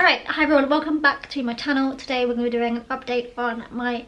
Alright, hi everyone, welcome back to my channel. Today we're going to be doing an update on my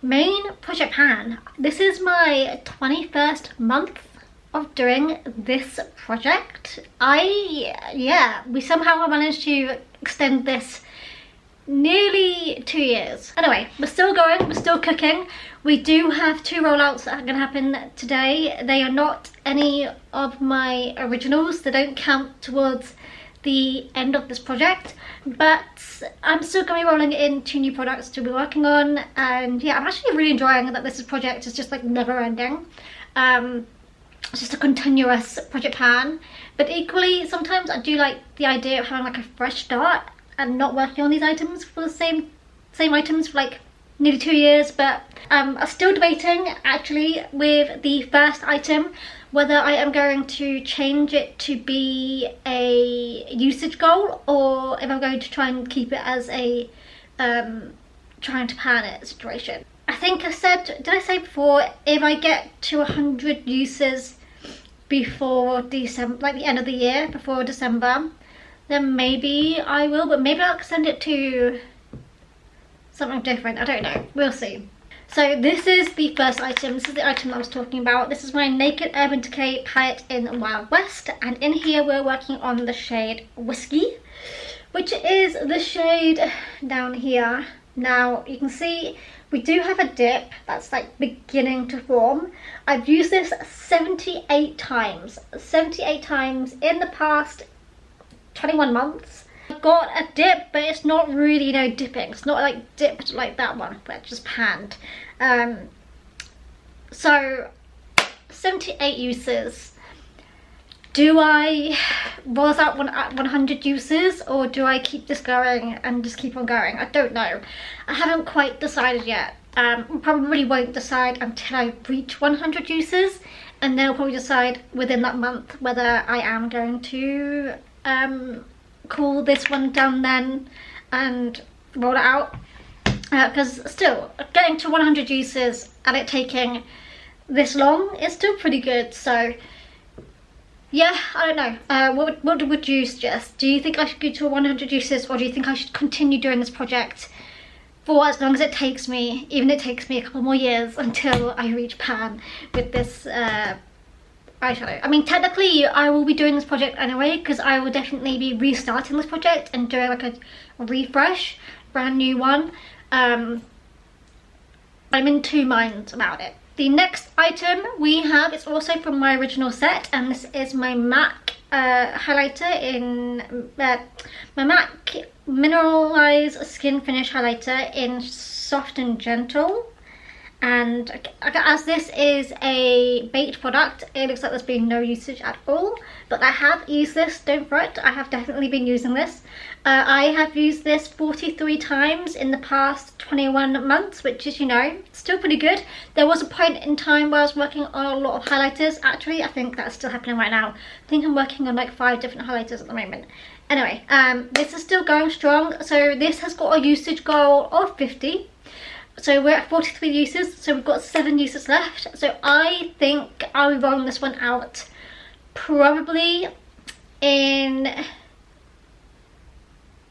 main project pan. This is my 21st month of doing this project. We somehow have managed to extend this nearly 2 years. Anyway, we're still going, we're still cooking. We do have 2 rollouts that are going to happen today. They are not any of my originals. They don't count towards the end of this project, but I'm still going to be rolling in 2 new products to be working on. And yeah, I'm actually really enjoying that this project is just like never ending. It's just a continuous project pan, but equally sometimes I do like the idea of having like a fresh start and not working on these items for the same items for like nearly 2 years. But I'm still debating actually with the first item whether I am going to change it to be a usage goal or if I'm going to try and keep it as a trying to pan it situation. I think I said, did I say before, if I get to 100 uses before December, like the end of the year, before December, then maybe I will, but maybe I'll extend it to something different. I don't know, we'll see. So this is the first item. This is the item that I was talking about. This is my Naked Urban Decay palette in Wild West, and in here we're working on the shade Whiskey, which is the shade down here. Now you can see we do have a dip that's like beginning to form. I've used this 78 times in the past 21 months. I've got a dip, but it's not really, you know, dipping. It's not like dipped like that one, but it's just panned. So 78 uses. Do I was at 100 uses, or do I keep this going and just keep on going? I don't know. I haven't quite decided yet. Probably won't decide until I reach 100 uses, and then I'll probably decide within that month whether I am going to cool this one down then and roll it out. Because still, getting to 100 uses and it taking this long is still pretty good. So yeah, I don't know. What would you suggest? Do you think I should go to 100 uses, or do you think I should continue doing this project for as long as it takes me, even if it takes me a couple more years until I reach pan with this eyeshadow? I mean, technically I will be doing this project anyway, because I will definitely be restarting this project and doing like a refresh, brand new one. I'm in 2 minds about it. The next item we have is also from my original set, and this is my MAC highlighter in my MAC Mineralize Skin Finish highlighter in Soft and Gentle. And as this is a baked product, it looks like there's been no usage at all, but I have used this, don't fret, I have definitely been using this. I have used this 43 times in the past 21 months, which is, you know, still pretty good. There was a point in time where I was working on a lot of highlighters. Actually, I think that's still happening right now. I think I'm working on like 5 different highlighters at the moment. Anyway, this is still going strong. So this has got a usage goal of 50. So we're at 43 uses, so we've got 7 uses left. So I think I'll be rolling this one out probably in,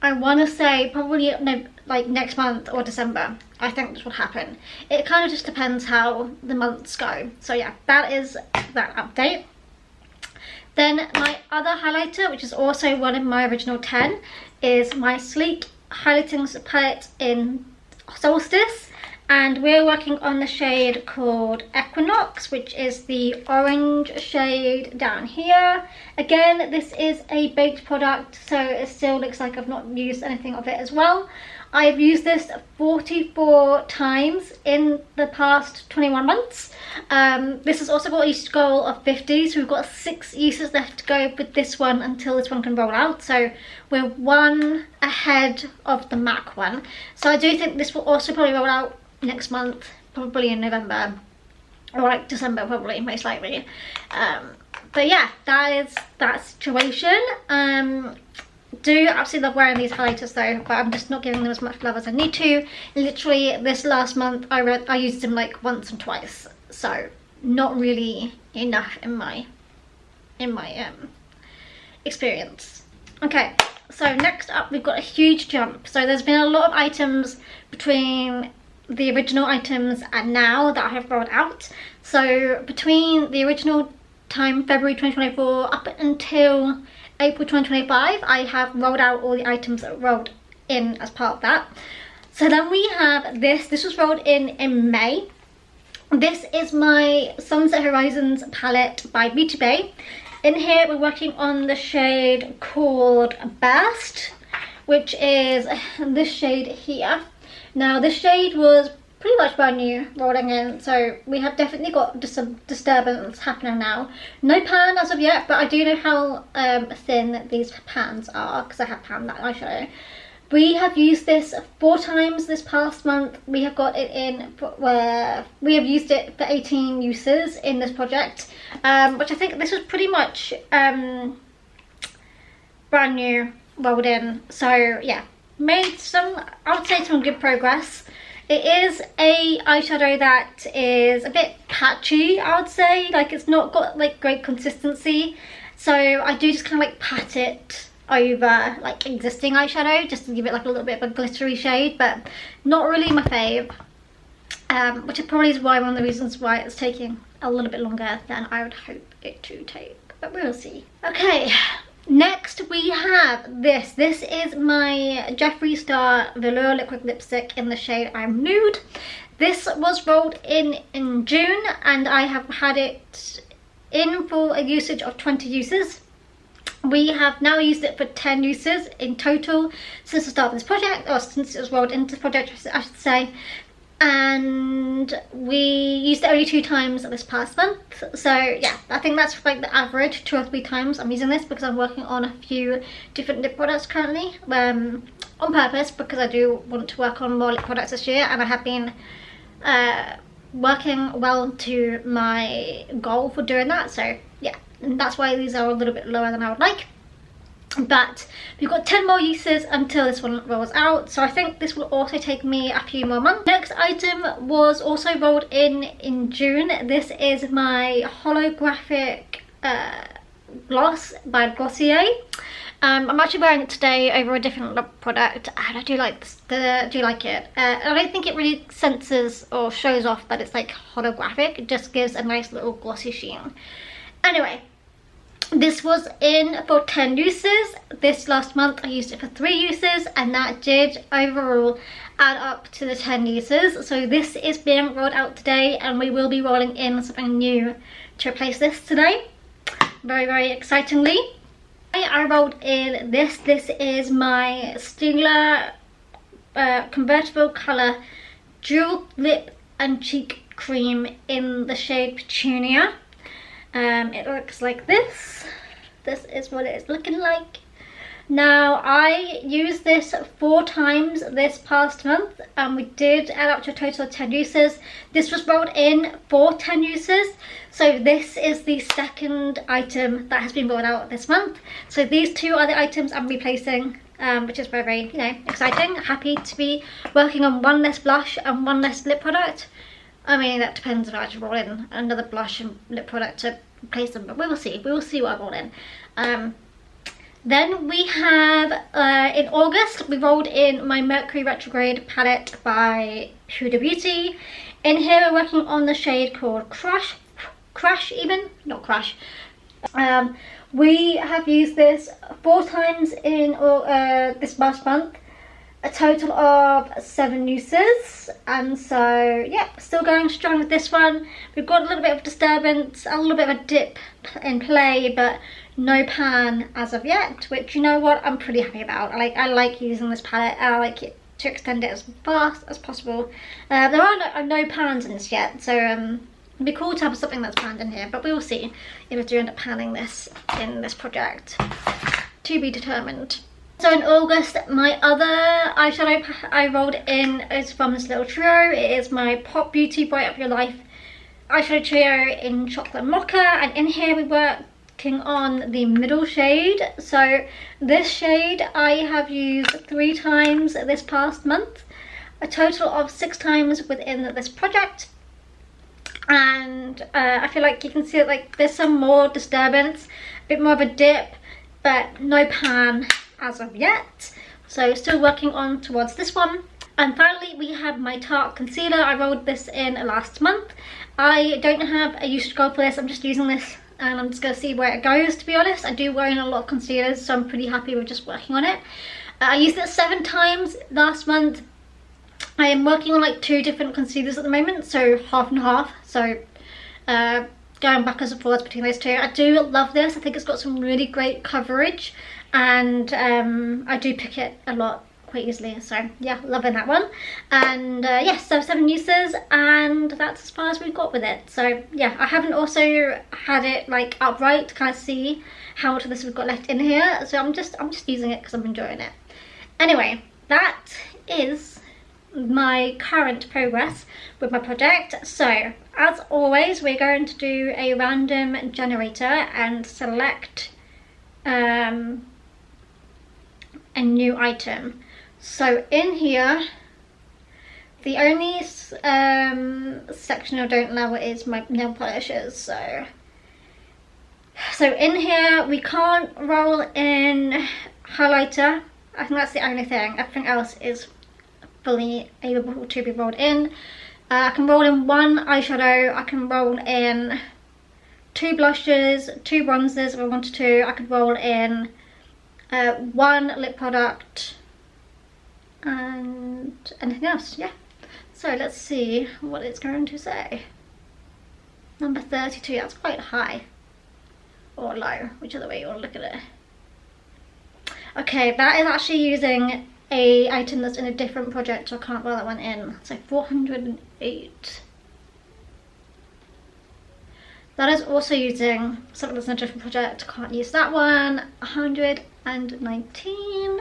I want to say probably no, like next month or December. I think this will happen. It kind of just depends how the months go. So yeah, that is that update. Then my other highlighter, which is also one of my original 10, is my Sleek Highlighting Palette in Solstice, and we're working on the shade called Equinox, which is the orange shade down here. Again, this is a baked product, so it still looks like I've not used anything of it as well. I've used this 44 times in the past 21 months. This has also got a usage goal of 50, so we've got 6 uses left to go with this one until this one can roll out. So we're 1 ahead of the MAC one. So I do think this will also probably roll out next month, probably in November, or like December probably, most likely. But yeah, that is that situation. Do absolutely love wearing these highlighters though, but I'm just not giving them as much love as I need to. Literally this last month I used them like once and twice, so not really enough in my experience. Okay, So next up, we've got a huge jump. So there's been a lot of items between the original items and now that I have rolled out. So between the original time, February 2024, up until April 2025, I have rolled out all the items that were rolled in as part of that. So then we have this was rolled in May. This is my Sunset Horizons palette by Beauty Bay. In here we're working on the shade called Burst, which is this shade here. Now this shade was pretty much brand new rolling in, so we have definitely got some disturbance happening now. No pan as of yet, but I do know how thin these pans are because I have panned that eyeshadow. We have used this 4 times this past month. We have got it in where we have used it for 18 uses in this project, which I think this was pretty much brand new rolled in. So yeah, made some, I would say, some good progress. It is a eyeshadow that is a bit patchy, I would say. Like, it's not got like great consistency, so I do just kind of like pat it over like existing eyeshadow just to give it like a little bit of a glittery shade, but not really my fave, which probably is why one of the reasons why it's taking a little bit longer than I would hope it to take, but we'll see. Okay, next we have this is my Jeffree Star Velour liquid lipstick in the shade I'm Nude. This was rolled in June, and I have had it in for a usage of 20 uses. We have now used it for 10 uses in total since the start of this project, or since it was rolled into the project, I should say. And we used it only 2 times this past month. So yeah, I think that's like the average 2 or 3 times I'm using this, because I'm working on a few different lip products currently, on purpose, because I do want to work on more lip products this year, and I have been working well to my goal for doing that. So yeah, and that's why these are a little bit lower than I would like. But we've got 10 more uses until this one rolls out, so I think this will also take me a few more months. Next item was also rolled in June. This is my holographic gloss by Glossier. I'm actually wearing it today over a different lip product, and I do like it. I don't think it really senses or shows off that it's like holographic. It just gives a nice little glossy sheen. Anyway, this was in for 10 uses. This last month I used it for 3 uses, and that did overall add up to the 10 uses. So this is being rolled out today, and we will be rolling in something new to replace this today. Very, very excitingly. I rolled in this is my Stila convertible colour dual lip and cheek cream in the shade Petunia. It looks like this. This is what it is looking like. Now, I used this 4 times this past month, and we did add up to a total of 10 uses. This was rolled in for 10 uses, so this is the second item that has been rolled out this month. So these 2 are the items I'm replacing, which is very, very, you know, exciting. Happy to be working on 1 less blush and 1 less lip product. I mean, that depends if I actually roll in another blush and lip product to replace them, but we will see. We will see what I roll in. Then we have, in August, we rolled in my Mercury Retrograde palette by Huda Beauty. In here we're working on the shade called Crash even, not Crash. We have used this 4 times in this last month. A total of 7 uses, and so yeah, still going strong with this one. We've got a little bit of disturbance, a little bit of a dip in play, but no pan as of yet, which, you know what, I'm pretty happy about. I like using this palette, and I like it to extend it as fast as possible. There are no pans in this yet, so it'd be cool to have something that's panned in here, but we will see if I do end up panning this in this project. To be determined. So in August, my other eyeshadow I rolled in is from this little trio. It is my Pop Beauty Bright Up Your Life eyeshadow trio in Chocolate Mocha, and in here we're working on the middle shade. So this shade I have used 3 times this past month, a total of 6 times within this project. And I feel like you can see that, like, there's some more disturbance, a bit more of a dip, but no pan as of yet. So still working on towards this one. And finally we have my Tarte concealer. I rolled this in last month. I don't have a usage goal for this, I'm just using this and I'm just going to see where it goes, to be honest. I do own a lot of concealers, so I'm pretty happy with just working on it. I used it 7 times last month. I am working on like 2 different concealers at the moment, so half and half. So going backwards and forwards between those 2. I do love this. I think it's got some really great coverage, and I do pick it a lot quite easily, so yeah, loving that one. And yes, so 7 uses, and that's as far as we've got with it. So yeah, I haven't also had it like upright to kind of see how much of this we've got left in here, so I'm just using it because I'm enjoying it. Anyway, that is my current progress with my project. So as always, we're going to do a random generator and select a new item. So in here, the only section I don't allow is my nail polishes. So in here we can't roll in highlighter. I think that's the only thing. Everything else is fully able to be rolled in. I can roll in 1 eyeshadow. I can roll in 2 blushes, 2 bronzers if I wanted to. I could roll in 1 lip product and anything else. Yeah. So let's see what it's going to say. Number 32. That's quite high or low, whichever way you want to look at it. Okay, that is actually using a item that's in a different project, so I can't roll that one in. So 408. That is also using something that's in a different project. Can't use that one. 119.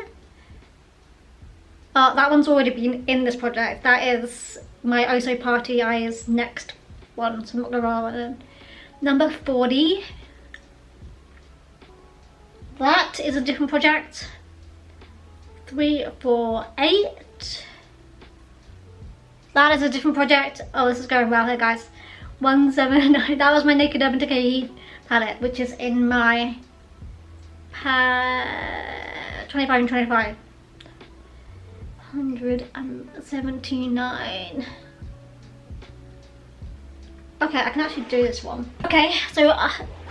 That one's already been in this project. That is my Oh So Party Eyes next one, so I'm not gonna roll that in. Number 40. That is a different project. 348. That is a different project. Oh, this is going well here, guys. 179. That was my Naked Urban Decay palette, which is in my 25 and 25. 179. Okay, I can actually do this one. Okay, so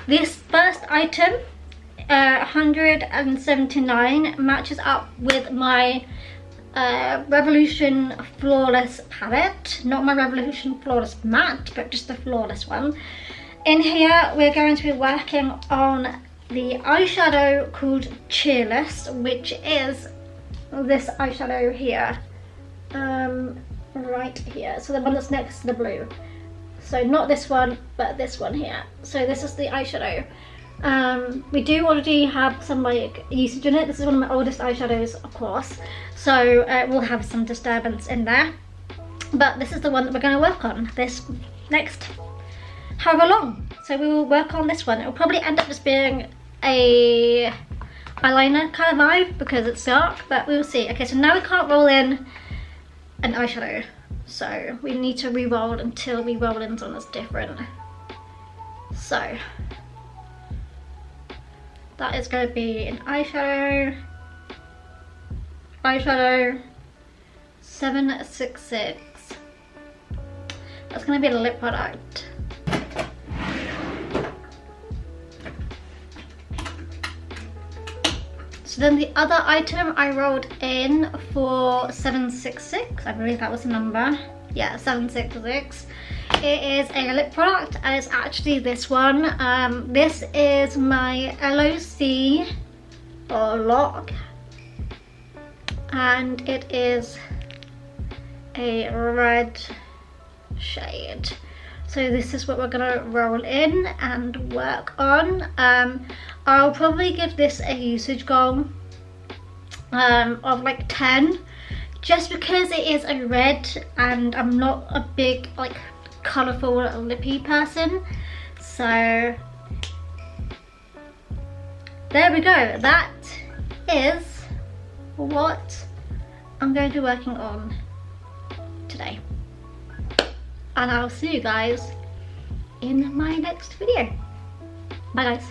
this first item, 179, matches up with my Revolution Flawless palette. Not my Revolution Flawless matte, but just the flawless one. In here we're going to be working on the eyeshadow called Cheerless, which is this eyeshadow here, right here, so the one that's next to the blue. So not this one, but this one here. So this is the eyeshadow. We do already have some like usage in it. This is one of my oldest eyeshadows, of course, so we'll have some disturbance in there, but this is the one that we're going to work on this next however long. So we will work on this one. It will probably end up just being a eyeliner kind of vibe because it's dark, but we'll see. Okay, so now we can't roll in an eyeshadow, so we need to re-roll until we roll in something that's different. So that is going to be an eyeshadow 766. That's going to be a lip product. So then the other item I rolled in for 766, I believe that was the number. Yeah, 766. It is a lip product, and it's actually this one. This is my LOC or Lock, and it is a red shade. So this is what we're gonna roll in and work on. I'll probably give this a usage goal of like 10, just because it is a red and I'm not a big like colourful lippy person. So there we go. That is what I'm going to be working on today. And I'll see you guys in my next video. Bye guys.